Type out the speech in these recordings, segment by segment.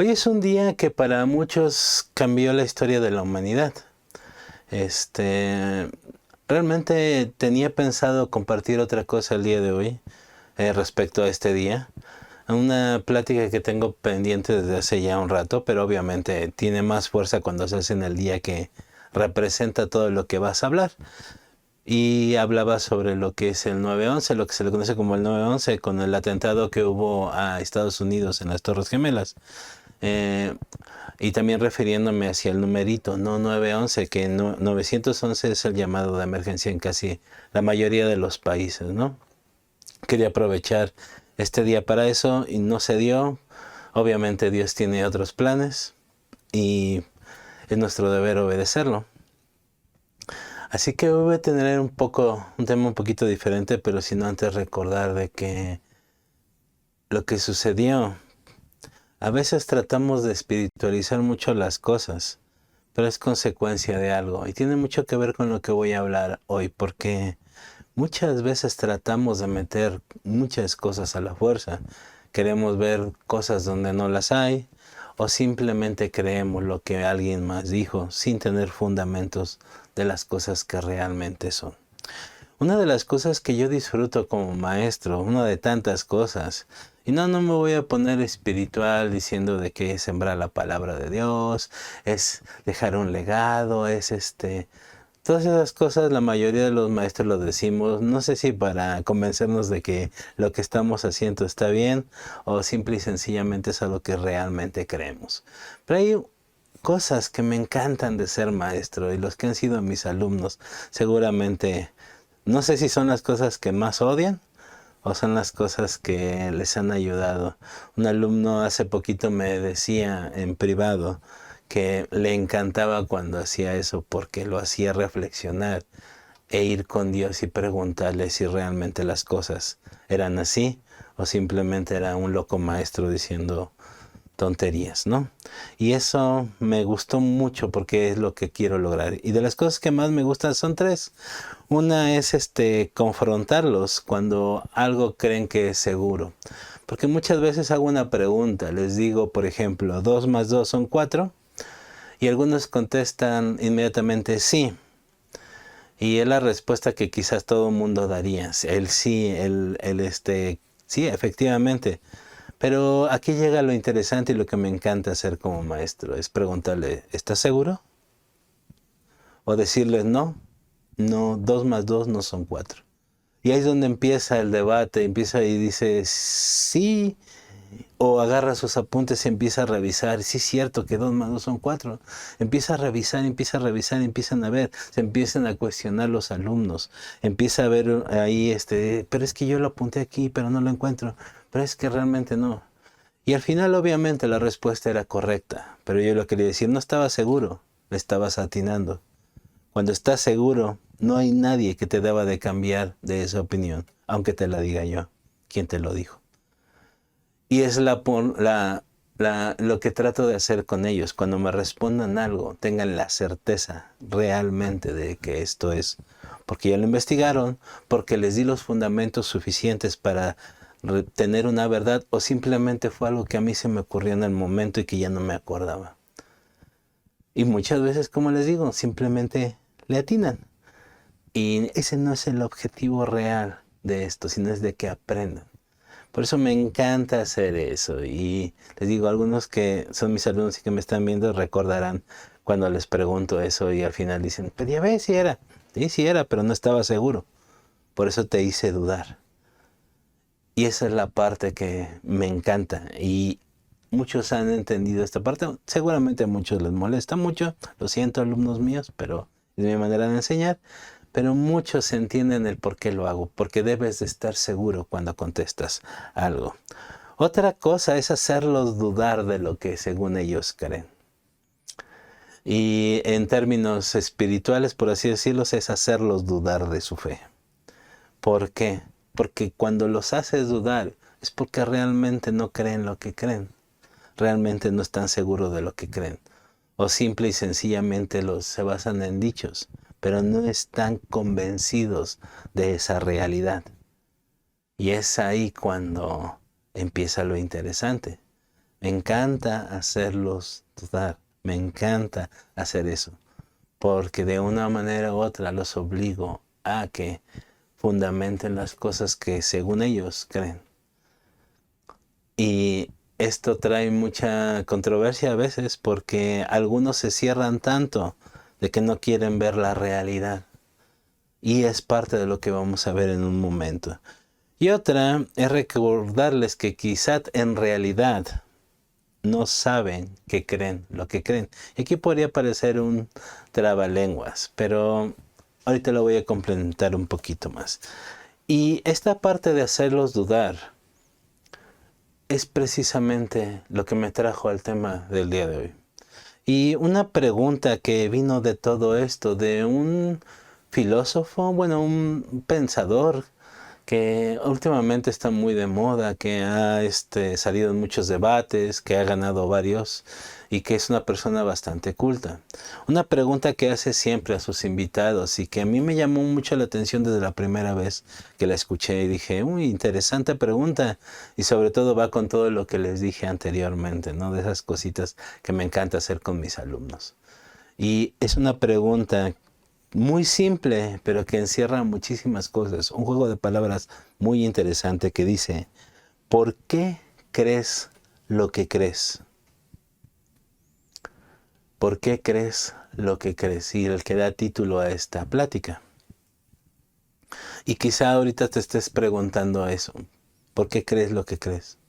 Hoy es un día que para muchos cambió la historia de la humanidad. Este, Realmente tenía pensado compartir otra cosa el día de hoy respecto a este día. Una plática que tengo pendiente desde hace ya un rato, pero obviamente tiene más fuerza cuando se hace en el día que representa todo lo que vas a hablar. Y hablaba sobre lo que es el 9/11, lo que se le conoce como el 9/11, con el atentado que hubo a Estados Unidos en las Torres Gemelas. Eh, y también refiriéndome hacia el numerito, no 911, que 911 es el llamado de emergencia en casi la mayoría de los países, ¿no? Quería aprovechar este día para eso y no se dio. Obviamente Dios tiene otros planes y es nuestro deber obedecerlo. Así que voy a tener un tema un poquito diferente, pero sin antes recordar de que lo que sucedió, a veces tratamos de espiritualizar mucho las cosas, pero es consecuencia de algo y tiene mucho que ver con lo que voy a hablar hoy, porque muchas veces tratamos de meter muchas cosas a la fuerza. Queremos ver cosas donde no las hay, o simplemente creemos lo que alguien más dijo sin tener fundamentos de las cosas que realmente son. Una de las cosas que yo disfruto como maestro, una de tantas cosas, y no me voy a poner espiritual diciendo de que es sembrar la palabra de Dios, es dejar un legado, todas esas cosas la mayoría de los maestros lo decimos, no sé si para convencernos de que lo que estamos haciendo está bien o simple y sencillamente es a lo que realmente creemos. Pero hay cosas que me encantan de ser maestro y los que han sido mis alumnos seguramente no sé si son las cosas que más odian o son las cosas que les han ayudado. Un alumno hace poquito me decía en privado que le encantaba cuando hacía eso porque lo hacía reflexionar e ir con Dios y preguntarle si realmente las cosas eran así o simplemente era un loco maestro diciendo tonterías, ¿no? Y eso me gustó mucho porque es lo que quiero lograr. Y de las cosas que más me gustan son tres. Una es confrontarlos cuando algo creen que es seguro. Porque muchas veces hago una pregunta, les digo, por ejemplo, 2 más 2 son 4, y algunos contestan inmediatamente sí. Y es la respuesta que quizás todo el mundo daría. El sí, sí, efectivamente. Pero aquí llega lo interesante y lo que me encanta hacer como maestro, es preguntarle, ¿estás seguro? O decirles, no, 2 más 2 no son 4. Y ahí es donde empieza el debate, empieza y dice, sí, o agarra sus apuntes y empieza a revisar, sí es cierto que 2 más 2 son 4. Empieza a revisar, empiezan a ver, se empiezan a cuestionar los alumnos, empieza a ver ahí, pero es que yo lo apunté aquí, pero no lo encuentro, pero es que realmente no. Y al final obviamente la respuesta era correcta, pero yo lo quería decir, no estaba seguro, le estabas atinando. Cuando estás seguro, no hay nadie que te deba de cambiar de esa opinión, aunque te la diga yo, quien te lo dijo. Y es lo que trato de hacer con ellos. Cuando me respondan algo, tengan la certeza realmente de que esto es. Porque ya lo investigaron, porque les di los fundamentos suficientes para tener una verdad, o simplemente fue algo que a mí se me ocurrió en el momento y que ya no me acordaba. Y muchas veces, como les digo, simplemente le atinan. Y ese no es el objetivo real de esto, sino es de que aprendan. Por eso me encanta hacer eso. Y les digo, algunos que son mis alumnos y que me están viendo recordarán cuando les pregunto eso y al final dicen, pero ya ves si era. Sí era, pero no estaba seguro. Por eso te hice dudar. Y esa es la parte que me encanta. Y muchos han entendido esta parte. Seguramente a muchos les molesta mucho. Lo siento, alumnos míos, pero es mi manera de enseñar. Pero muchos entienden el por qué lo hago, porque debes de estar seguro cuando contestas algo. Otra cosa es hacerlos dudar de lo que según ellos creen. Y en términos espirituales, por así decirlo, es hacerlos dudar de su fe. ¿Por qué? Porque cuando los haces dudar es porque realmente no creen lo que creen. Realmente no están seguros de lo que creen. O simple y sencillamente se basan en dichos, pero no están convencidos de esa realidad. Y es ahí cuando empieza lo interesante. Me encanta hacerlos dudar. Me encanta hacer eso. Porque de una manera u otra los obligo a que fundamenten las cosas que según ellos creen. Y esto trae mucha controversia a veces porque algunos se cierran tanto de que no quieren ver la realidad. Y es parte de lo que vamos a ver en un momento. Y otra es recordarles que quizás en realidad no saben que creen lo que creen. Y aquí podría parecer un trabalenguas, pero ahorita lo voy a complementar un poquito más. Y esta parte de hacerlos dudar es precisamente lo que me trajo al tema del día de hoy. Y una pregunta que vino de todo esto, de un filósofo, bueno, un pensador que últimamente está muy de moda, que ha salido en muchos debates, que ha ganado varios y que es una persona bastante culta. Una pregunta que hace siempre a sus invitados y que a mí me llamó mucho la atención desde la primera vez que la escuché y dije, uy, interesante pregunta, y sobre todo va con todo lo que les dije anteriormente, ¿no? De esas cositas que me encanta hacer con mis alumnos. Y es una pregunta muy simple, pero que encierra muchísimas cosas. Un juego de palabras muy interesante que dice, ¿por qué crees lo que crees? ¿Por qué crees lo que crees? Y el que da título a esta plática. Y quizá ahorita te estés preguntando eso. ¿Por qué crees lo que crees?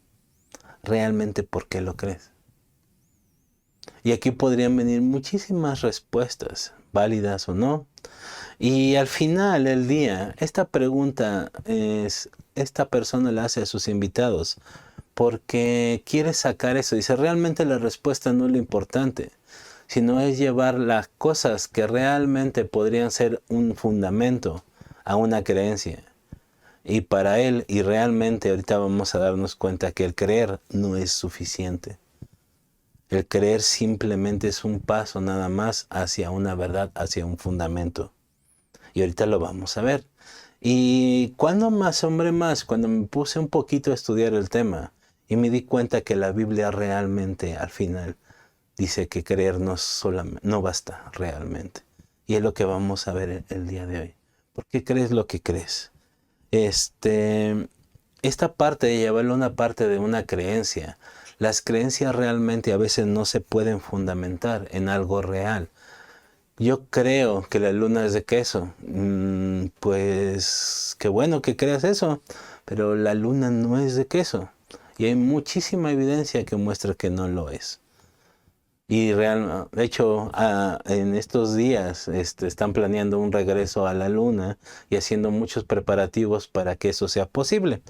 ¿Realmente por qué lo crees? Y aquí podrían venir muchísimas respuestas, válidas o no. Y al final del día, esta pregunta esta persona la hace a sus invitados porque quiere sacar eso. Dice, realmente la respuesta no es lo importante, sino es llevar las cosas que realmente podrían ser un fundamento a una creencia. Y para él, y realmente ahorita vamos a darnos cuenta que el creer no es suficiente. El creer simplemente es un paso nada más hacia una verdad, hacia un fundamento. Y ahorita lo vamos a ver. Y cuando me asombré más, cuando me puse un poquito a estudiar el tema y me di cuenta que la Biblia realmente al final dice que creer no basta realmente. Y es lo que vamos a ver el día de hoy. ¿Por qué crees lo que crees? Esta parte de llevarlo a una parte de una creencia. Las creencias realmente a veces no se pueden fundamentar en algo real. Yo creo que la luna es de queso. Pues qué bueno que creas eso, pero la luna no es de queso. Y hay muchísima evidencia que muestra que no lo es. Y de hecho, en estos días están planeando un regreso a la luna y haciendo muchos preparativos para que eso sea posible.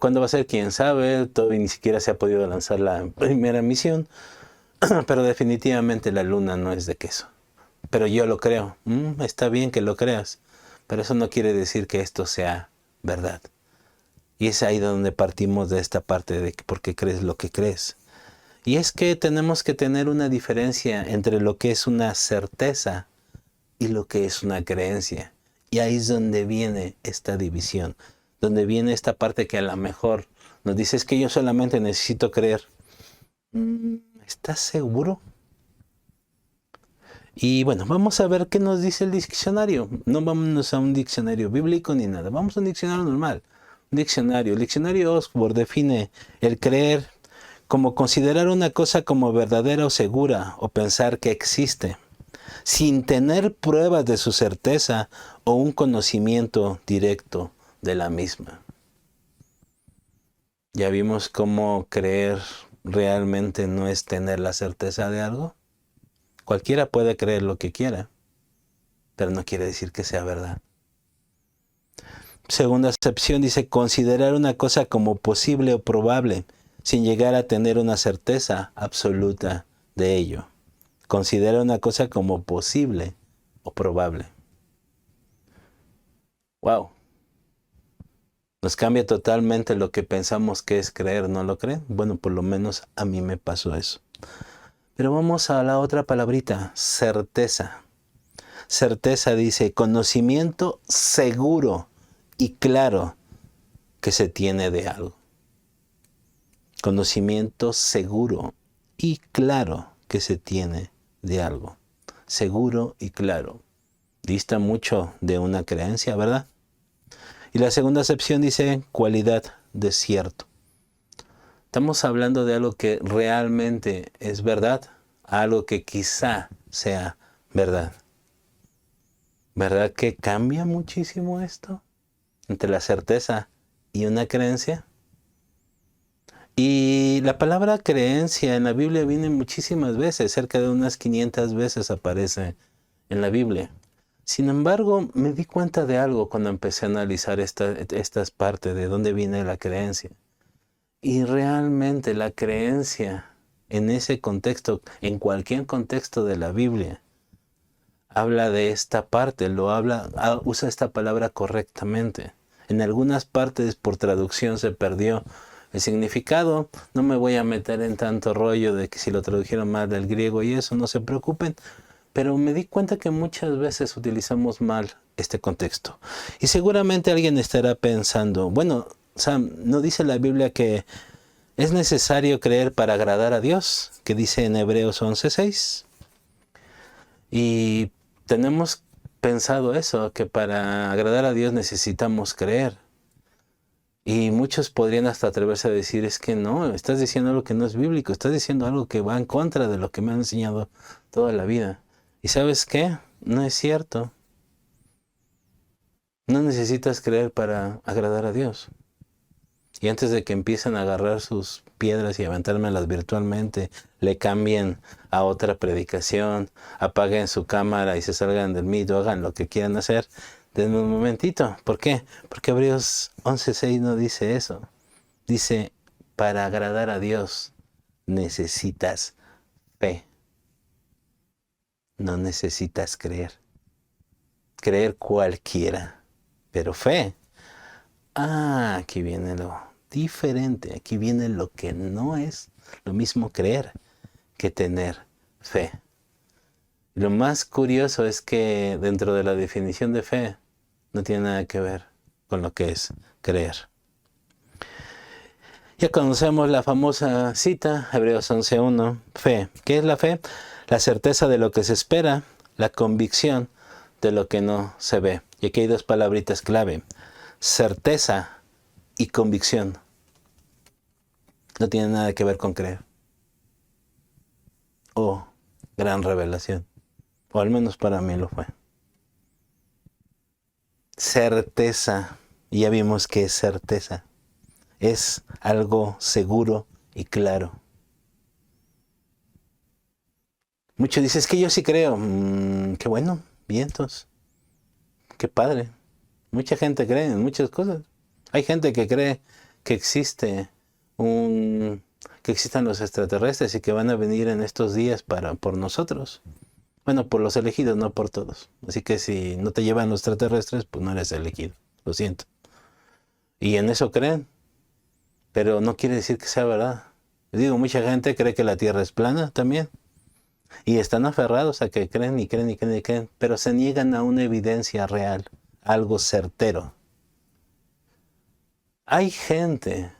¿Cuándo va a ser? Quién sabe. Todavía ni siquiera se ha podido lanzar la primera misión. Pero definitivamente la luna no es de queso. Pero yo lo creo. Está bien que lo creas, pero eso no quiere decir que esto sea verdad. Y es ahí donde partimos de esta parte de por qué crees lo que crees. Y es que tenemos que tener una diferencia entre lo que es una certeza y lo que es una creencia. Y ahí es donde viene esta división, donde viene esta parte que a lo mejor nos dice es que yo solamente necesito creer. ¿Estás seguro? Y bueno, vamos a ver qué nos dice el diccionario. No vamos a un diccionario bíblico ni nada. Vamos a un diccionario normal. Un diccionario. El diccionario Oxford define el creer como considerar una cosa como verdadera o segura o pensar que existe, sin tener pruebas de su certeza o un conocimiento directo de la misma. ¿Ya vimos cómo creer realmente no es tener la certeza de algo? Cualquiera puede creer lo que quiera, pero no quiere decir que sea verdad. Segunda acepción dice considerar una cosa como posible o probable, sin llegar a tener una certeza absoluta de ello. Considera una cosa como posible o probable. Wow. Nos cambia totalmente lo que pensamos que es creer, ¿no lo creen? Bueno, por lo menos a mí me pasó eso. Pero vamos a la otra palabrita, certeza. Certeza dice conocimiento seguro y claro que se tiene de algo. conocimiento seguro y claro que se tiene de algo. Seguro y claro. Dista mucho de una creencia, ¿verdad? Y la segunda acepción dice cualidad de cierto. Estamos hablando de algo que realmente es verdad, algo que quizá sea verdad. ¿Verdad que cambia muchísimo esto entre la certeza y una creencia? Y la palabra creencia en la Biblia viene muchísimas veces, cerca de unas 500 veces aparece en la Biblia. Sin embargo, me di cuenta de algo cuando empecé a analizar estas partes de dónde viene la creencia. Y realmente la creencia en ese contexto, en cualquier contexto de la Biblia, habla de esta parte, usa esta palabra correctamente. En algunas partes por traducción se perdió el significado. No me voy a meter en tanto rollo de que si lo tradujeron mal del griego y eso, no se preocupen. Pero me di cuenta que muchas veces utilizamos mal este contexto. Y seguramente alguien estará pensando, bueno, Sam, ¿no dice la Biblia que es necesario creer para agradar a Dios? Que dice en Hebreos 11:6. Y tenemos pensado eso, que para agradar a Dios necesitamos creer. Y muchos podrían hasta atreverse a decir, es que no, estás diciendo algo que no es bíblico, estás diciendo algo que va en contra de lo que me han enseñado toda la vida. ¿Y sabes qué? No es cierto. No necesitas creer para agradar a Dios. Y antes de que empiecen a agarrar sus piedras y aventármelas virtualmente, le cambien a otra predicación, apaguen su cámara y se salgan del Meet o hagan lo que quieran hacer, denme un momentito. ¿Por qué? Porque Hebreos 11:6 no dice eso. Dice, para agradar a Dios necesitas fe. No necesitas creer. Creer cualquiera, pero fe. Aquí viene lo diferente. Aquí viene lo que no es lo mismo creer que tener fe. Lo más curioso es que dentro de la definición de fe no tiene nada que ver con lo que es creer. Ya conocemos la famosa cita, Hebreos 11:1, fe. ¿Qué es la fe? La certeza de lo que se espera, la convicción de lo que no se ve. Y aquí hay dos palabritas clave, certeza y convicción. No tiene nada que ver con creer. Gran revelación. O al menos para mí lo fue. Certeza. Ya vimos que es certeza. Es algo seguro y claro. Muchos dicen, es que yo sí creo. Qué bueno, vientos. Qué padre. Mucha gente cree en muchas cosas. Hay gente que cree que existen los extraterrestres y que van a venir en estos días por nosotros. Bueno, por los elegidos, no por todos. Así que si no te llevan los extraterrestres, pues no eres elegido. Lo siento. Y en eso creen. Pero no quiere decir que sea verdad. Les digo, mucha gente cree que la Tierra es plana también. Y están aferrados a que creen y creen y creen y creen. Pero se niegan a una evidencia real. Algo certero. Hay gente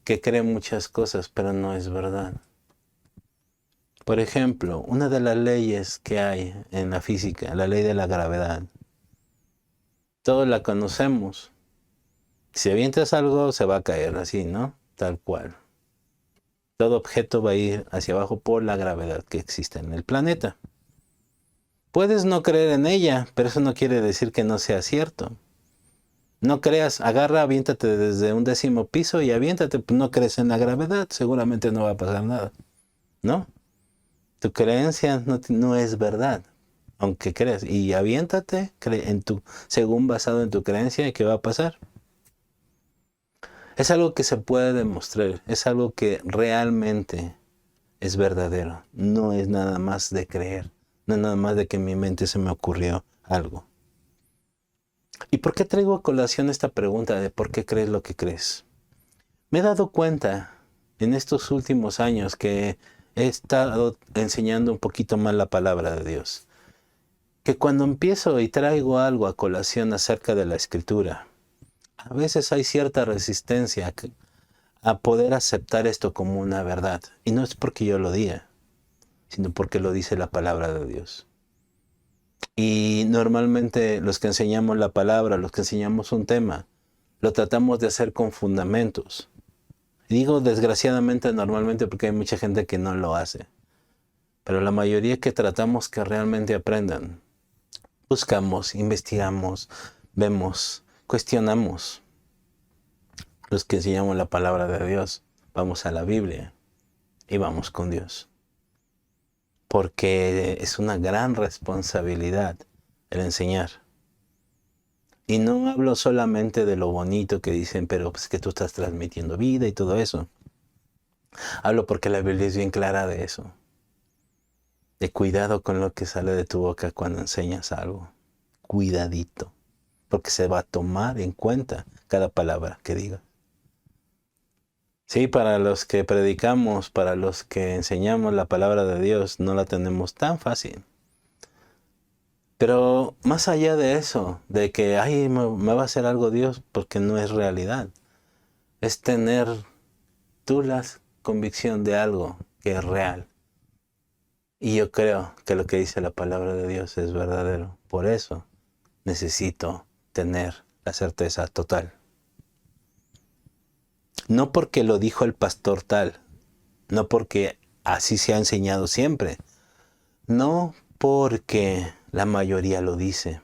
que cree muchas cosas, pero no es verdad. Por ejemplo, una de las leyes que hay en la física, la ley de la gravedad, todos la conocemos. Si avientas algo, se va a caer así, ¿no? Tal cual. Todo objeto va a ir hacia abajo por la gravedad que existe en el planeta. Puedes no creer en ella, pero eso no quiere decir que no sea cierto. No creas, agarra, aviéntate desde un 10º piso y aviéntate, pues no crees en la gravedad, seguramente no va a pasar nada, ¿no? Tu creencia no es verdad, aunque creas. Y aviéntate según basado en tu creencia, ¿qué va a pasar? Es algo que se puede demostrar, es algo que realmente es verdadero. No es nada más de creer, no es nada más de que en mi mente se me ocurrió algo. ¿Y por qué traigo a colación esta pregunta de por qué crees lo que crees? Me he dado cuenta en estos últimos años que he estado enseñando un poquito más la palabra de Dios. Que cuando empiezo y traigo algo a colación acerca de la Escritura, a veces hay cierta resistencia a poder aceptar esto como una verdad. Y no es porque yo lo diga, sino porque lo dice la palabra de Dios. Y normalmente los que enseñamos la palabra, los que enseñamos un tema, lo tratamos de hacer con fundamentos. Y digo desgraciadamente normalmente porque hay mucha gente que no lo hace. Pero la mayoría que tratamos que realmente aprendan. Buscamos, investigamos, vemos, cuestionamos. Los que enseñamos la palabra de Dios, vamos a la Biblia y vamos con Dios. Porque es una gran responsabilidad el enseñar. Y no hablo solamente de lo bonito que dicen, pero pues que tú estás transmitiendo vida y todo eso. Hablo porque la Biblia es bien clara de eso. De cuidado con lo que sale de tu boca cuando enseñas algo. Cuidadito. Porque se va a tomar en cuenta cada palabra que digas. Sí, para los que predicamos, para los que enseñamos la palabra de Dios, no la tenemos tan fácil. Pero más allá de eso, de que, ay, me va a hacer algo Dios, porque no es realidad. Es tener tú la convicción de algo que es real. Y yo creo que lo que dice la palabra de Dios es verdadero. Por eso necesito tener la certeza total. No porque lo dijo el pastor tal, no porque así se ha enseñado siempre, no porque la mayoría lo dice,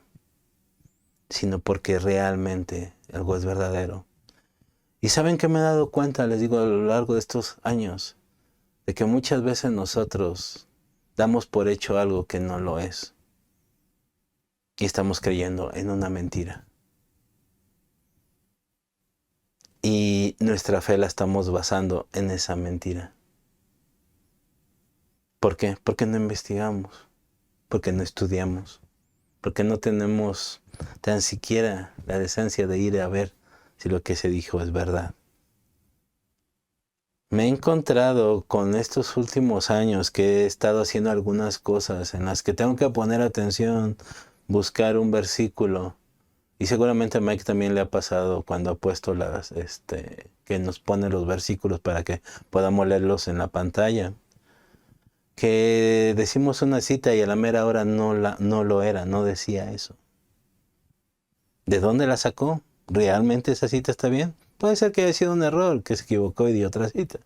sino porque realmente algo es verdadero. Y saben que me he dado cuenta, les digo, a lo largo de estos años, de que muchas veces nosotros damos por hecho algo que no lo es. Y estamos creyendo en una mentira. Y nuestra fe la estamos basando en esa mentira. ¿Por qué? Porque no investigamos, porque no estudiamos, porque no tenemos tan siquiera la decencia de ir a ver si lo que se dijo es verdad. Me he encontrado con estos últimos años que he estado haciendo algunas cosas en las que tengo que poner atención, buscar un versículo. Y seguramente a Mike también le ha pasado cuando ha puesto que nos pone los versículos para que podamos leerlos en la pantalla. Que decimos una cita y a la mera hora no lo era, no decía eso. ¿De dónde la sacó? ¿Realmente esa cita está bien? Puede ser que haya sido un error, que se equivocó y dio otra cita.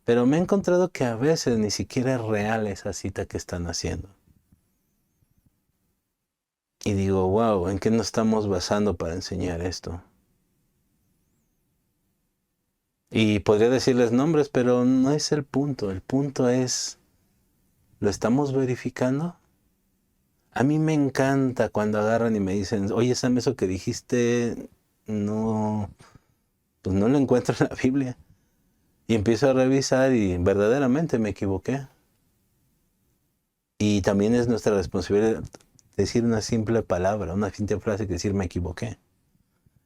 Pero me he encontrado que a veces ni siquiera es real esa cita que están haciendo. Y digo, wow, ¿en qué nos estamos basando para enseñar esto? Y podría decirles nombres, pero no es el punto. El punto es, ¿lo estamos verificando? A mí me encanta cuando agarran y me dicen, oye, Sam, eso que dijiste, no, pues no lo encuentro en la Biblia. Y empiezo a revisar y verdaderamente me equivoqué. Y también es nuestra responsabilidad decir una simple palabra, una simple frase que decir me equivoqué.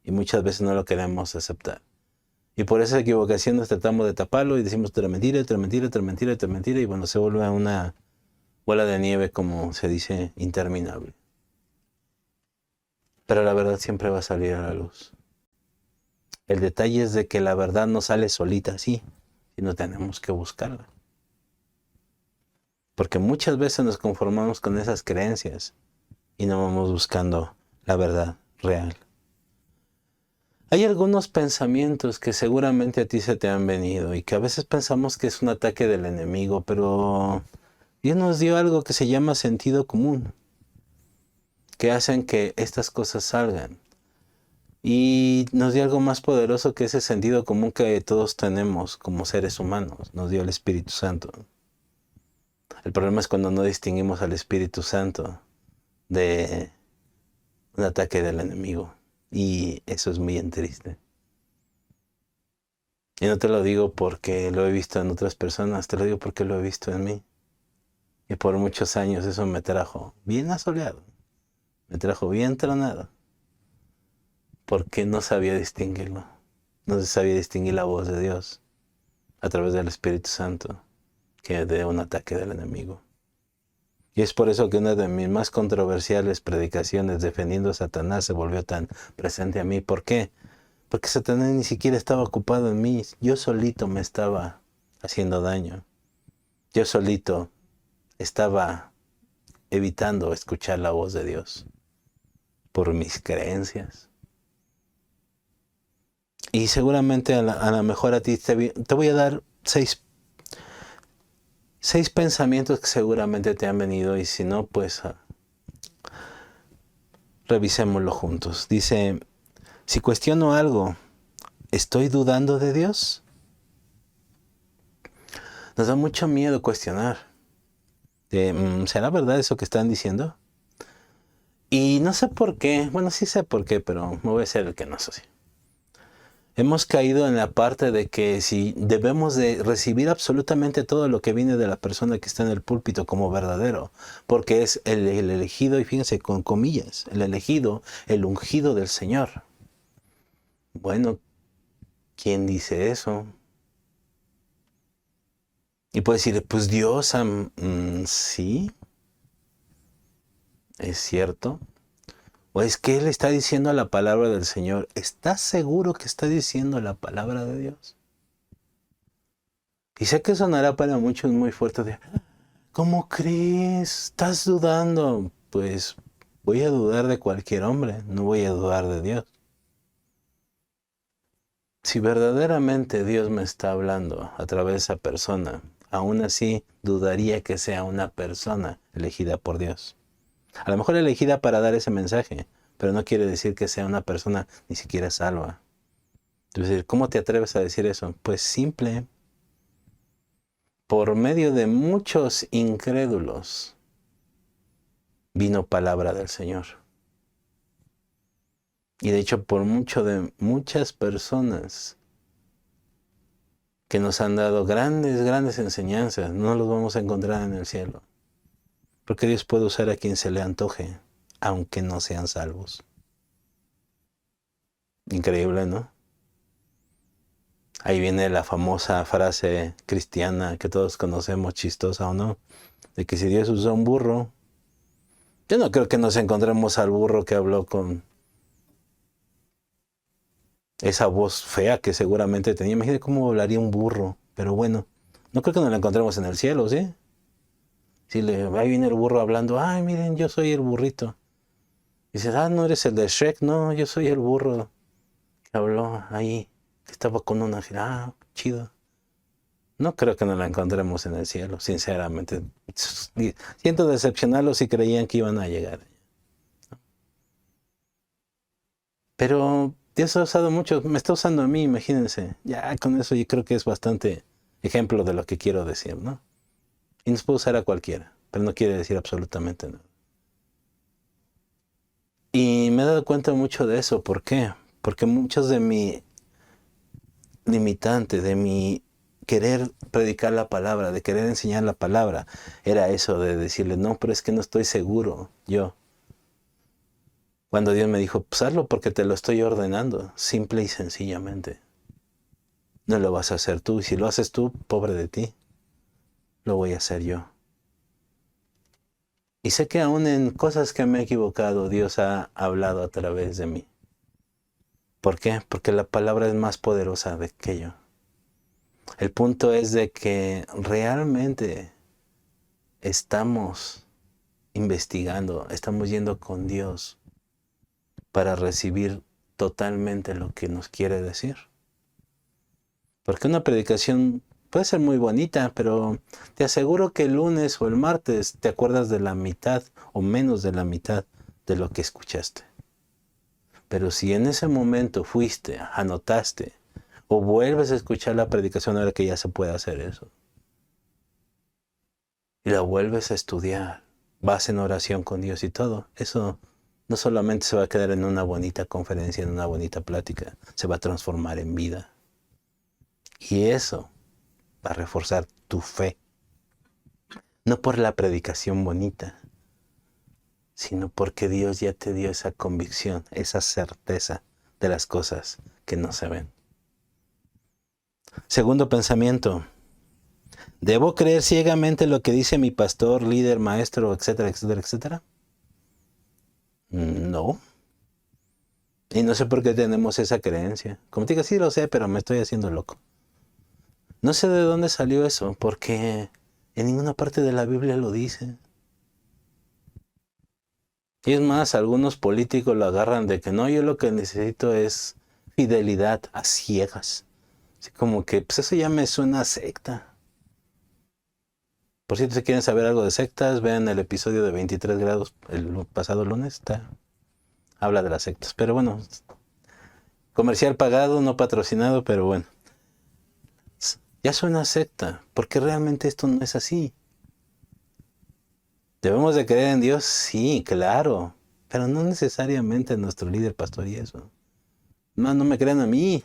Y muchas veces no lo queremos aceptar. Y por esa equivocación nos tratamos de taparlo y decimos otra mentira, otra mentira, otra mentira, otra mentira. Y bueno, se vuelve una bola de nieve, como se dice, interminable. Pero la verdad siempre va a salir a la luz. El detalle es de que la verdad no sale solita así, sino tenemos que buscarla. Porque muchas veces nos conformamos con esas creencias y no vamos buscando la verdad real. Hay algunos pensamientos que seguramente a ti se te han venido y que a veces pensamos que es un ataque del enemigo, pero Dios nos dio algo que se llama sentido común, que hacen que estas cosas salgan. Y nos dio algo más poderoso que ese sentido común que todos tenemos como seres humanos. Nos dio el Espíritu Santo. El problema es cuando no distinguimos al Espíritu Santo de un ataque del enemigo. Y eso es muy triste. Y no te lo digo porque lo he visto en otras personas, te lo digo porque lo he visto en mí. Y por muchos años eso me trajo bien asoleado, me trajo bien tronado, porque no sabía distinguirlo. No sabía distinguir la voz de Dios a través del Espíritu Santo que de un ataque del enemigo. Y es por eso que una de mis más controversiales predicaciones defendiendo a Satanás se volvió tan presente a mí. ¿Por qué? Porque Satanás ni siquiera estaba ocupado en mí. Yo solito me estaba haciendo daño. Yo solito estaba evitando escuchar la voz de Dios por mis creencias. Y seguramente a lo mejor a ti te voy a dar seis pensamientos que seguramente te han venido, y si no, pues revisémoslo juntos. Dice, si cuestiono algo, ¿estoy dudando de Dios? Nos da mucho miedo cuestionar. ¿Será verdad eso que están diciendo? Y no sé por qué, bueno, sí sé por qué, pero me voy a ser el que no sé. Hemos caído en la parte de que si debemos de recibir absolutamente todo lo que viene de la persona que está en el púlpito como verdadero, porque es el elegido, y fíjense con comillas, el elegido, el ungido del Señor. Bueno, ¿quién dice eso? Y puede decir, pues Dios, sí, es cierto. O es que Él está diciendo la palabra del Señor. ¿Estás seguro que está diciendo la palabra de Dios? Y sé que sonará para muchos muy fuerte de, ¿cómo crees? ¿Estás dudando? Pues voy a dudar de cualquier hombre, no voy a dudar de Dios. Si verdaderamente Dios me está hablando a través de esa persona, aún así dudaría que sea una persona elegida por Dios. A lo mejor elegida para dar ese mensaje, pero no quiere decir que sea una persona ni siquiera salva. Entonces, ¿cómo te atreves a decir eso? Pues simple. Por medio de muchos incrédulos vino palabra del Señor. Y de hecho por muchas personas que nos han dado grandes enseñanzas, no los vamos a encontrar en el cielo. Porque Dios puede usar a quien se le antoje, aunque no sean salvos. Increíble, ¿no? Ahí viene la famosa frase cristiana que todos conocemos, chistosa o no, de que si Dios usó un burro, yo no creo que nos encontremos al burro que habló con esa voz fea que seguramente tenía. Imagínate cómo hablaría un burro. Pero bueno, no creo que nos la encontremos en el cielo, ¿sí? Si ahí viene el burro hablando, ay, miren, yo soy el burrito. Y dices, no eres el de Shrek, no, yo soy el burro que habló ahí, que estaba con una ángel, chido. No creo que nos la encontremos en el cielo, sinceramente. Siento decepcionarlos si creían que iban a llegar. Pero Dios ha usado mucho, me está usando a mí, imagínense. Ya con eso yo creo que es bastante ejemplo de lo que quiero decir, ¿no? Y nos puede usar a cualquiera, pero no quiere decir absolutamente nada. Y me he dado cuenta mucho de eso. ¿Por qué? Porque muchos de mi limitante, de mi querer predicar la palabra, de querer enseñar la palabra, era eso de decirle, no, pero es que no estoy seguro yo. Cuando Dios me dijo, pues hazlo porque te lo estoy ordenando, simple y sencillamente. No lo vas a hacer tú, y si lo haces tú, pobre de ti, lo voy a hacer yo. Y sé que aún en cosas que me he equivocado, Dios ha hablado a través de mí. ¿Por qué? Porque la palabra es más poderosa de que yo. El punto es de que realmente estamos investigando, estamos yendo con Dios para recibir totalmente lo que nos quiere decir. Porque una predicación puede ser muy bonita, pero te aseguro que el lunes o el martes te acuerdas de la mitad o menos de la mitad de lo que escuchaste. Pero si en ese momento fuiste, anotaste, o vuelves a escuchar la predicación, ahora que ya se puede hacer eso, y la vuelves a estudiar, vas en oración con Dios y todo, eso no solamente se va a quedar en una bonita conferencia, en una bonita plática, se va a transformar en vida. Y eso va a reforzar tu fe. No por la predicación bonita, sino porque Dios ya te dio esa convicción, esa certeza de las cosas que no se ven. Segundo pensamiento. ¿Debo creer ciegamente lo que dice mi pastor, líder, maestro, etcétera, etcétera, etcétera? No. Y no sé por qué tenemos esa creencia. Como te digo, sí lo sé, pero me estoy haciendo loco. No sé de dónde salió eso, porque en ninguna parte de la Biblia lo dice. Y es más, algunos políticos lo agarran de que no, yo lo que necesito es fidelidad a ciegas. Así como que, pues eso ya me suena a secta. Por cierto, si quieren saber algo de sectas, vean el episodio de 23 grados el pasado lunes. Habla de las sectas. Pero bueno, comercial pagado, no patrocinado, pero bueno. Ya suena a secta, porque realmente esto no es así. ¿Debemos de creer en Dios? Sí, claro. Pero no necesariamente nuestro líder pastor y eso. No, no me crean a mí.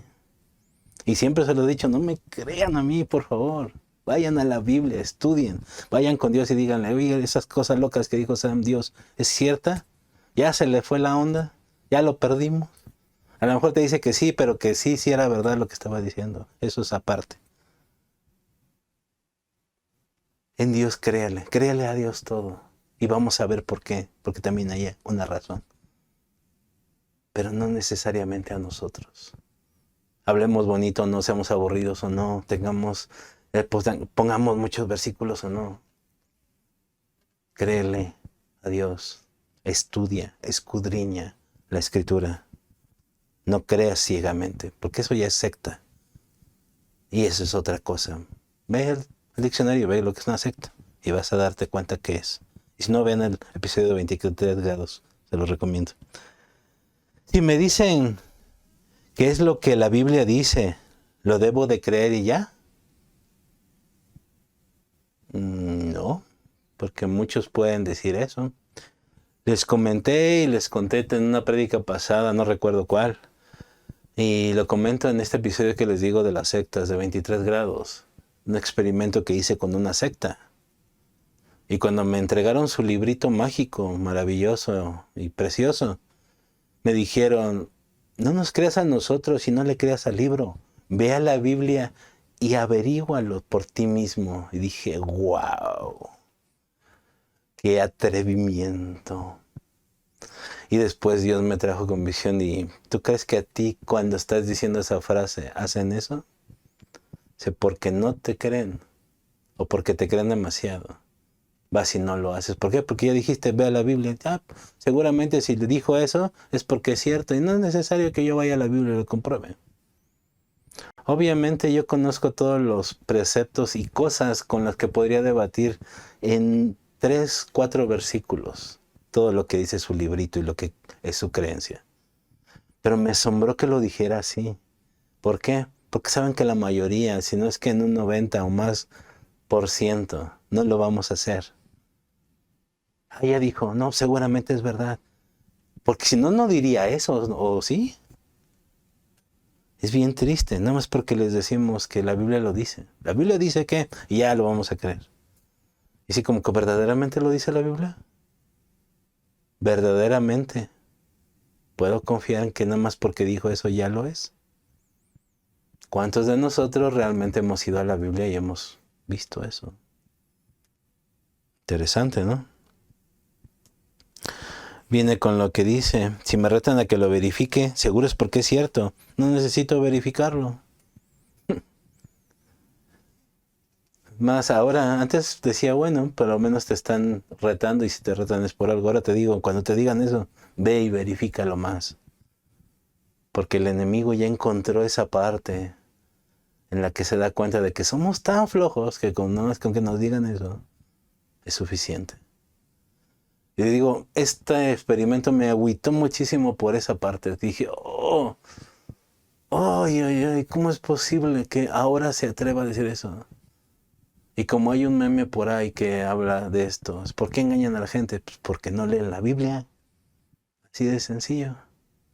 Y siempre se lo he dicho, no me crean a mí, por favor. Vayan a la Biblia, estudien. Vayan con Dios y díganle, oiga, esas cosas locas que dijo Sam, Dios, ¿es cierta? ¿Ya se le fue la onda? ¿Ya lo perdimos? A lo mejor te dice que sí, pero que sí, sí era verdad lo que estaba diciendo. Eso es aparte. En Dios créale, créale a Dios todo. Y vamos a ver por qué, porque también hay una razón. Pero no necesariamente a nosotros. Hablemos bonito, no seamos aburridos o no, pongamos muchos versículos o no. Créele a Dios, estudia, escudriña la Escritura. No creas ciegamente, porque eso ya es secta. Y eso es otra cosa. Ve el diccionario, ve lo que es una secta y vas a darte cuenta qué es. Y si no, ven el episodio de 23 grados, se los recomiendo. Si me dicen qué es lo que la Biblia dice, ¿lo debo de creer y ya? No, porque muchos pueden decir eso. Les comenté y les conté en una prédica pasada, no recuerdo cuál, y lo comento en este episodio que les digo de las sectas de 23 grados, un experimento que hice con una secta. Y cuando me entregaron su librito mágico, maravilloso y precioso, me dijeron, no nos creas a nosotros y no le creas al libro, ve a la Biblia y averígualo por ti mismo. Y dije, wow, qué atrevimiento. Y después Dios me trajo convicción y ¿tú crees que a ti cuando estás diciendo esa frase hacen eso? Sé porque no te creen o porque te creen demasiado. Vas y no lo haces. ¿Por qué? Porque ya dijiste, ve a la Biblia. Seguramente si le dijo eso es porque es cierto y no es necesario que yo vaya a la Biblia y lo compruebe. Obviamente yo conozco todos los preceptos y cosas con las que podría debatir en 3, 4 versículos. Todo lo que dice su librito y lo que es su creencia. Pero me asombró que lo dijera así. ¿Por qué? Porque saben que la mayoría, si no es que en un 90 o más por ciento, no lo vamos a hacer. Ella dijo, no, seguramente es verdad. Porque si no, no diría eso, ¿o sí? Es bien triste, nada más porque les decimos que la Biblia lo dice. La Biblia dice que, y ya lo vamos a creer. ¿Y si como que verdaderamente lo dice la Biblia? Verdaderamente. ¿Puedo confiar en que nada más porque dijo eso ya lo es? ¿Cuántos de nosotros realmente hemos ido a la Biblia y hemos visto eso? Interesante, ¿no? Viene con lo que dice, si me retan a que lo verifique, seguro es porque es cierto, no necesito verificarlo. Más ahora, antes decía, bueno, por lo menos te están retando y si te retan es por algo. Ahora te digo, cuando te digan eso, ve y verifícalo más. Porque el enemigo ya encontró esa parte en la que se da cuenta de que somos tan flojos que con que nos digan eso es suficiente. Y digo, este experimento me agüitó muchísimo por esa parte. Dije, ay, ¿cómo es posible que ahora se atreva a decir eso? Y como hay un meme por ahí que habla de esto, ¿por qué engañan a la gente? Pues porque no leen la Biblia. Así de sencillo.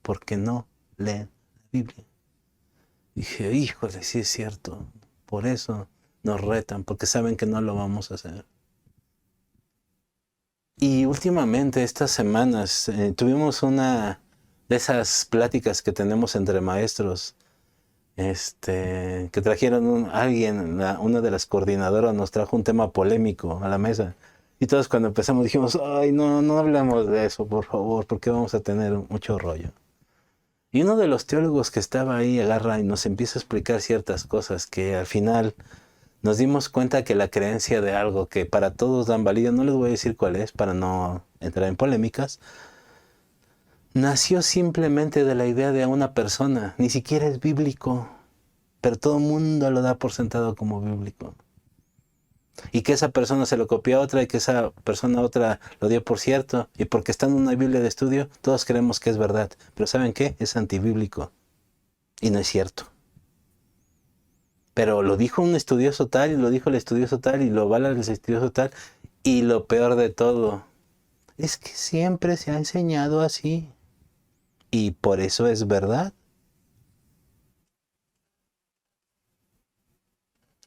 Porque no leen la Biblia. Dije, híjole, sí es cierto. Por eso nos retan, porque saben que no lo vamos a hacer. Y últimamente, estas semanas, tuvimos una de esas pláticas que tenemos entre maestros, que trajeron alguien, una de las coordinadoras nos trajo un tema polémico a la mesa. Y todos cuando empezamos dijimos, ay, no hablemos de eso, por favor, porque vamos a tener mucho rollo. Y uno de los teólogos que estaba ahí agarra y nos empieza a explicar ciertas cosas que al final nos dimos cuenta que la creencia de algo que para todos dan validez, no les voy a decir cuál es para no entrar en polémicas, nació simplemente de la idea de una persona, ni siquiera es bíblico, pero todo el mundo lo da por sentado como bíblico. Y que esa persona se lo copió a otra y que esa persona a otra lo dio por cierto. Y porque está en una Biblia de estudio, todos creemos que es verdad. Pero ¿saben qué? Es antibíblico. Y no es cierto. Pero lo dijo un estudioso tal y lo dijo el estudioso tal y lo avala el estudioso tal. Y lo peor de todo es que siempre se ha enseñado así. Y por eso es verdad.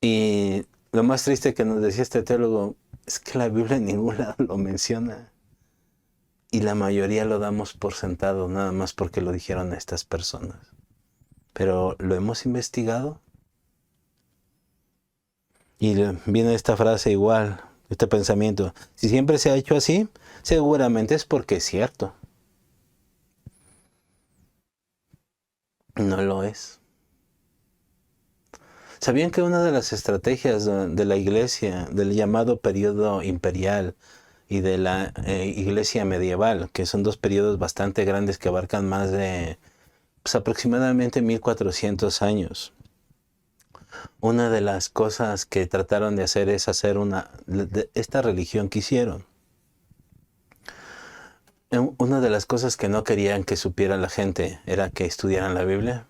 Y lo más triste que nos decía este teólogo es que la Biblia en ningún lado lo menciona. Y la mayoría lo damos por sentado, nada más porque lo dijeron estas personas. Pero ¿lo hemos investigado? Y viene esta frase igual, este pensamiento. Si siempre se ha hecho así, seguramente es porque es cierto. No lo es. ¿Sabían que una de las estrategias de la iglesia, del llamado periodo imperial y de la iglesia medieval, que son dos periodos bastante grandes que abarcan más de pues, aproximadamente 1400 años? Una de las cosas que trataron de hacer es hacer esta religión que hicieron. Una de las cosas que no querían que supiera la gente era que estudiaran la Biblia.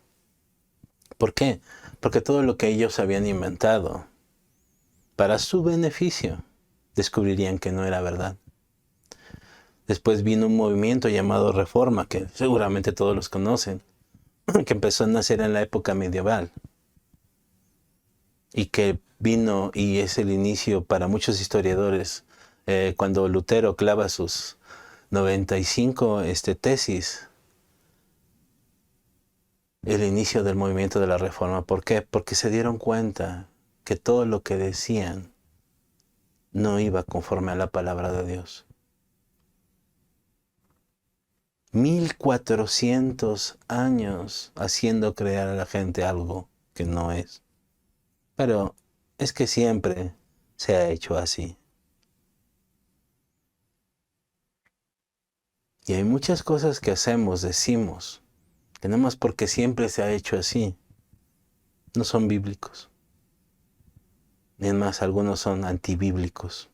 ¿Por qué? Porque todo lo que ellos habían inventado para su beneficio descubrirían que no era verdad. Después vino un movimiento llamado Reforma, que seguramente todos los conocen, que empezó a nacer en la época medieval y que vino y es el inicio para muchos historiadores cuando Lutero clava sus 95 tesis, el inicio del movimiento de la Reforma. ¿Por qué? Porque se dieron cuenta que todo lo que decían no iba conforme a la palabra de Dios. 1400 años haciendo creer a la gente algo que no es. Pero es que siempre se ha hecho así. Y hay muchas cosas que hacemos, decimos, que nada más porque siempre se ha hecho así, no son bíblicos. Ni más, algunos son antibíblicos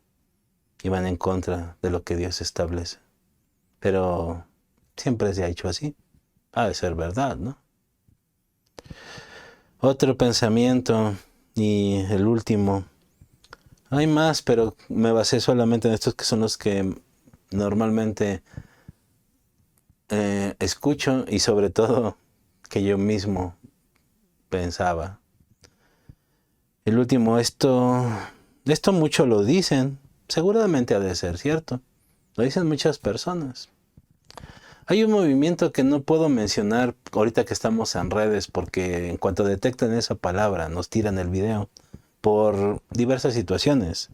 y van en contra de lo que Dios establece. Pero siempre se ha hecho así. Ha de ser verdad, ¿no? Otro pensamiento y el último. Hay más, pero me basé solamente en estos que son los que normalmente escucho y sobre todo que yo mismo pensaba. El último, esto mucho lo dicen, seguramente ha de ser cierto, lo dicen muchas personas. Hay un movimiento que no puedo mencionar ahorita que estamos en redes porque en cuanto detectan esa palabra nos tiran el video por diversas situaciones,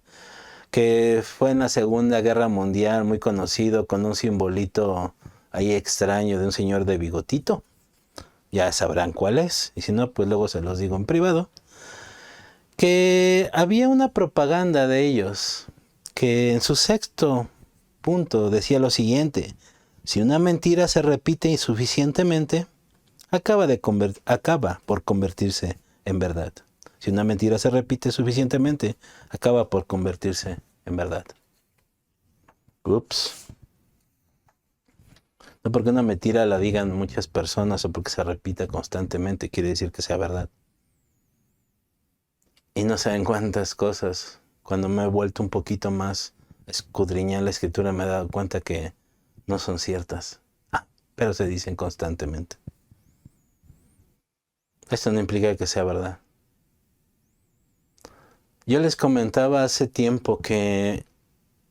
que fue en la Segunda Guerra Mundial, muy conocido, con un simbolito ahí extraño de un señor de bigotito. Ya sabrán cuál es, y si no, pues luego se los digo en privado. Que había una propaganda de ellos, que en su sexto punto decía lo siguiente: si una mentira se repite insuficientemente, acaba por convertirse en verdad. Si una mentira se repite suficientemente, acaba por convertirse en verdad. Ups. No porque una mentira la digan muchas personas o porque se repita constantemente quiere decir que sea verdad. Y no saben cuántas cosas, cuando me he vuelto un poquito más a escudriñar la escritura, me he dado cuenta que no son ciertas. Pero se dicen constantemente. Esto no implica que sea verdad. Yo les comentaba hace tiempo que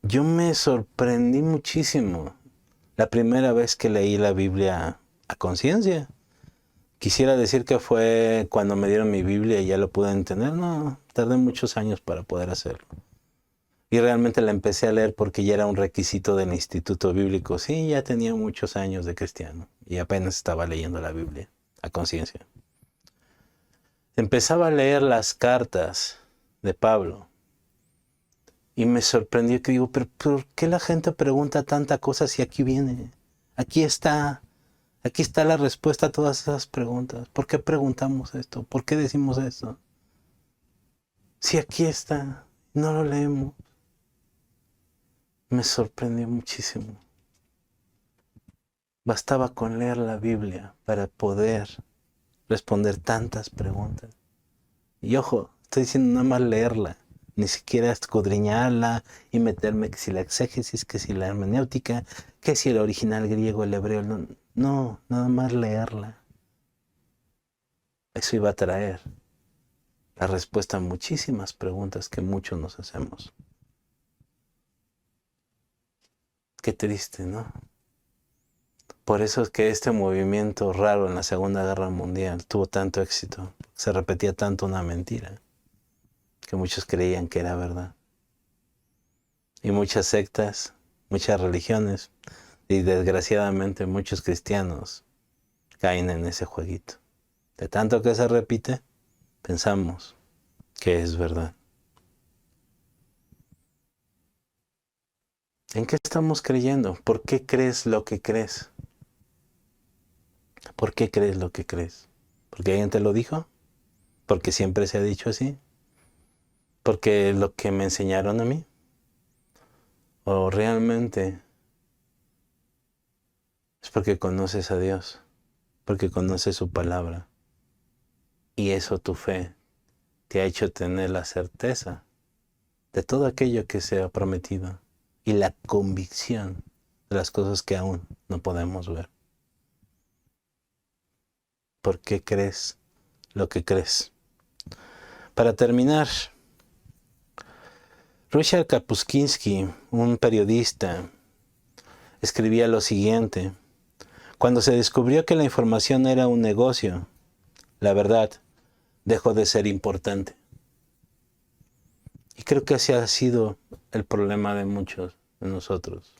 yo me sorprendí muchísimo la primera vez que leí la Biblia a conciencia. Quisiera decir que fue cuando me dieron mi Biblia y ya lo pude entender. No, tardé muchos años para poder hacerlo. Y realmente la empecé a leer porque ya era un requisito del Instituto Bíblico. Sí, ya tenía muchos años de cristiano y apenas estaba leyendo la Biblia a conciencia. Empezaba a leer las cartas de Pablo y me sorprendió que digo, pero ¿por qué la gente pregunta tanta cosa si aquí viene? Aquí está la respuesta a todas esas preguntas. ¿Por qué preguntamos esto? ¿Por qué decimos esto? Si aquí está, no lo leemos. Me sorprendió muchísimo. Bastaba con leer la Biblia para poder responder tantas preguntas. Y ojo, estoy diciendo nada más leerla, ni siquiera escudriñarla y meterme que si la exégesis, que si la hermenéutica, que si el original griego, el hebreo, no, nada más leerla. Eso iba a traer la respuesta a muchísimas preguntas que muchos nos hacemos. Qué triste, ¿no? Por eso es que este movimiento raro en la Segunda Guerra Mundial tuvo tanto éxito. Se repetía tanto una mentira que muchos creían que era verdad. Y muchas sectas, muchas religiones y desgraciadamente muchos cristianos caen en ese jueguito. De tanto que se repite, pensamos que es verdad. ¿En qué estamos creyendo? ¿Por qué crees lo que crees? ¿Por qué crees lo que crees? ¿Porque alguien te lo dijo? ¿Porque siempre se ha dicho así? ¿Porque es lo que me enseñaron a mí? ¿O realmente es porque conoces a Dios? Porque conoces su palabra. Y eso, tu fe, te ha hecho tener la certeza de todo aquello que se ha prometido y la convicción de las cosas que aún no podemos ver. ¿Por qué crees lo que crees? Para terminar, Rudyard Kapuscinski, un periodista, escribía lo siguiente: cuando se descubrió que la información era un negocio, la verdad dejó de ser importante. Y creo que ese ha sido el problema de muchos de nosotros.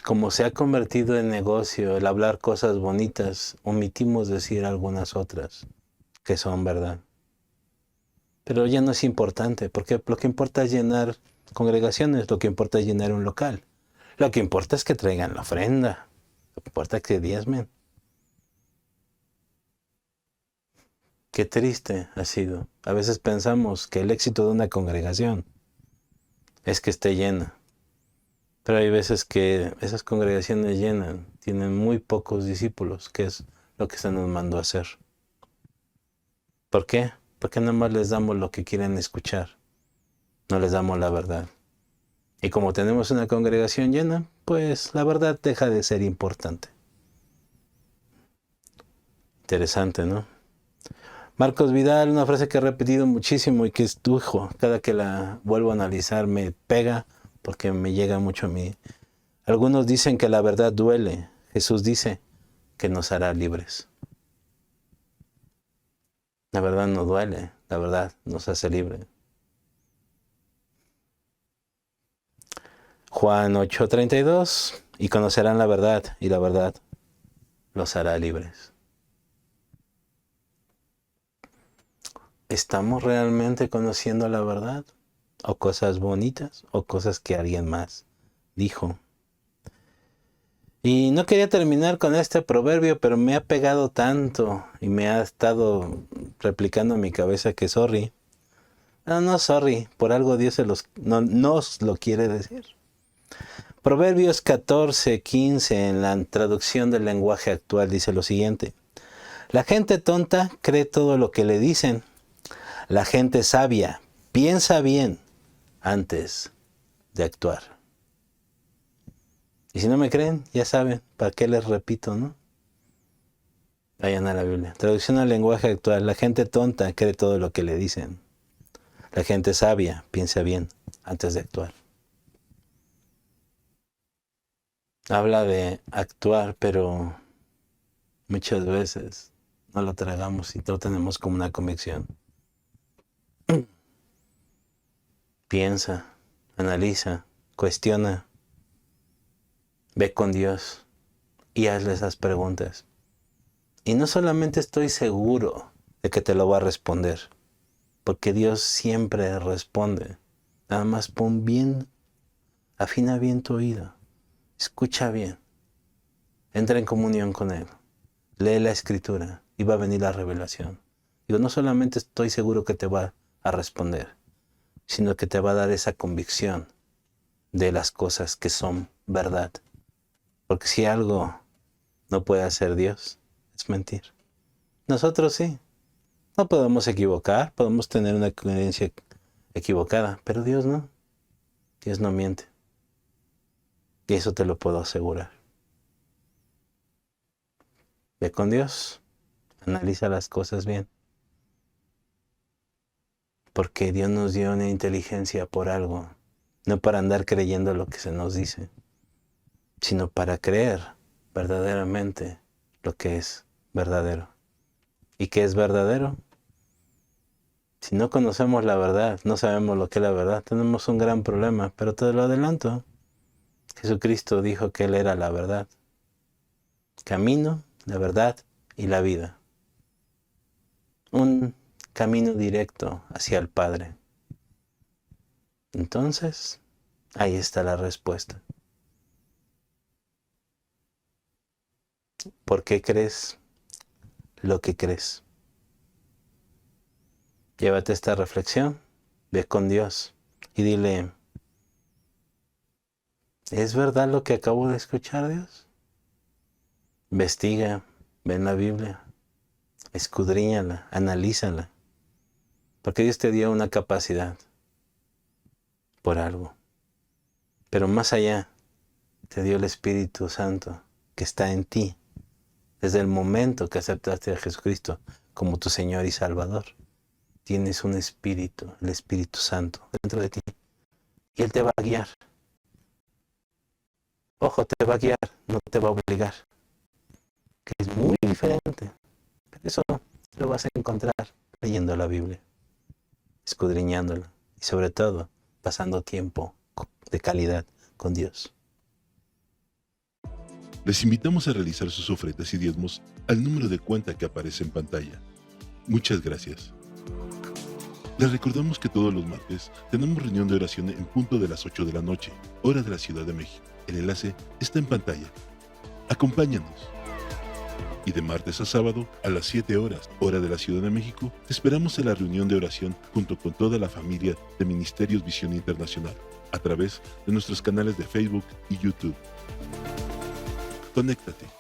Como se ha convertido en negocio el hablar cosas bonitas, omitimos decir algunas otras que son verdad. Pero ya no es importante, porque lo que importa es llenar congregaciones, lo que importa es llenar un local. Lo que importa es que traigan la ofrenda, lo que importa es que diezmen. Qué triste ha sido. A veces pensamos que el éxito de una congregación es que esté llena. Pero hay veces que esas congregaciones llenas tienen muy pocos discípulos, que es lo que se nos mandó a hacer. ¿Por qué? Porque nada más les damos lo que quieren escuchar. No les damos la verdad. Y como tenemos una congregación llena, pues la verdad deja de ser importante. Interesante, ¿no? Marcos Vidal, una frase que he repetido muchísimo y que es tujo. Cada que la vuelvo a analizar me pega porque me llega mucho a mí. Algunos dicen que la verdad duele. Jesús dice que nos hará libres. La verdad no duele, la verdad nos hace libres. Juan 8:32, y conocerán la verdad, y la verdad los hará libres. ¿Estamos realmente conociendo la verdad? ¿O cosas bonitas? ¿O cosas que alguien más dijo? Y no quería terminar con este proverbio, pero me ha pegado tanto y me ha estado replicando en mi cabeza que sorry. No, sorry, por algo Dios nos lo quiere decir. Proverbios 14:15 en la traducción del lenguaje actual dice lo siguiente: la gente tonta cree todo lo que le dicen. La gente sabia piensa bien antes de actuar. Y si no me creen, ya saben, ¿para qué les repito, no? Vayan a la Biblia. Traducción al lenguaje actual: la gente tonta cree todo lo que le dicen. La gente sabia piensa bien antes de actuar. Habla de actuar, pero muchas veces no lo tragamos y no tenemos como una convicción. Piensa, analiza, cuestiona, ve con Dios y hazle esas preguntas. Y no solamente estoy seguro de que te lo va a responder, porque Dios siempre responde. Nada más pon bien, afina bien tu oído, escucha bien, entra en comunión con Él, lee la Escritura y va a venir la revelación. Yo no solamente estoy seguro que te va a responder, sino que te va a dar esa convicción de las cosas que son verdad. Porque si algo no puede hacer Dios, es mentir. Nosotros sí. No podemos equivocar, podemos tener una creencia equivocada, pero Dios no. Dios no miente. Y eso te lo puedo asegurar. Ve con Dios, analiza las cosas bien. Porque Dios nos dio una inteligencia por algo, no para andar creyendo lo que se nos dice, sino para creer verdaderamente lo que es verdadero. ¿Y qué es verdadero? Si no conocemos la verdad, no sabemos lo que es la verdad, tenemos un gran problema, pero te lo adelanto. Jesucristo dijo que Él era la verdad, camino, la verdad y la vida. Un camino directo hacia el Padre. Entonces, ahí está la respuesta. ¿Por qué crees lo que crees? Llévate esta reflexión, ve con Dios y dile, ¿es verdad lo que acabo de escuchar, Dios? Investiga, ve en la Biblia, escudriñala, analízala, porque Dios te dio una capacidad por algo. Pero más allá, te dio el Espíritu Santo que está en ti desde el momento que aceptaste a Jesucristo como tu Señor y Salvador. Tienes un espíritu, el Espíritu Santo, dentro de ti. Y Él te va a guiar. Ojo, te va a guiar, no te va a obligar. Que es muy diferente. Pero eso lo vas a encontrar leyendo la Biblia, escudriñándola y sobre todo pasando tiempo de calidad con Dios. Les invitamos a realizar sus ofrendas y diezmos al número de cuenta que aparece en pantalla. Muchas gracias. Les recordamos que todos los martes tenemos reunión de oración en punto de las 8 de la noche, hora de la Ciudad de México. El enlace está en pantalla. Acompáñanos. Y de martes a sábado, a las 7 horas, hora de la Ciudad de México, te esperamos en la reunión de oración junto con toda la familia de Ministerios Visión Internacional, a través de nuestros canales de Facebook y YouTube. Conéctate.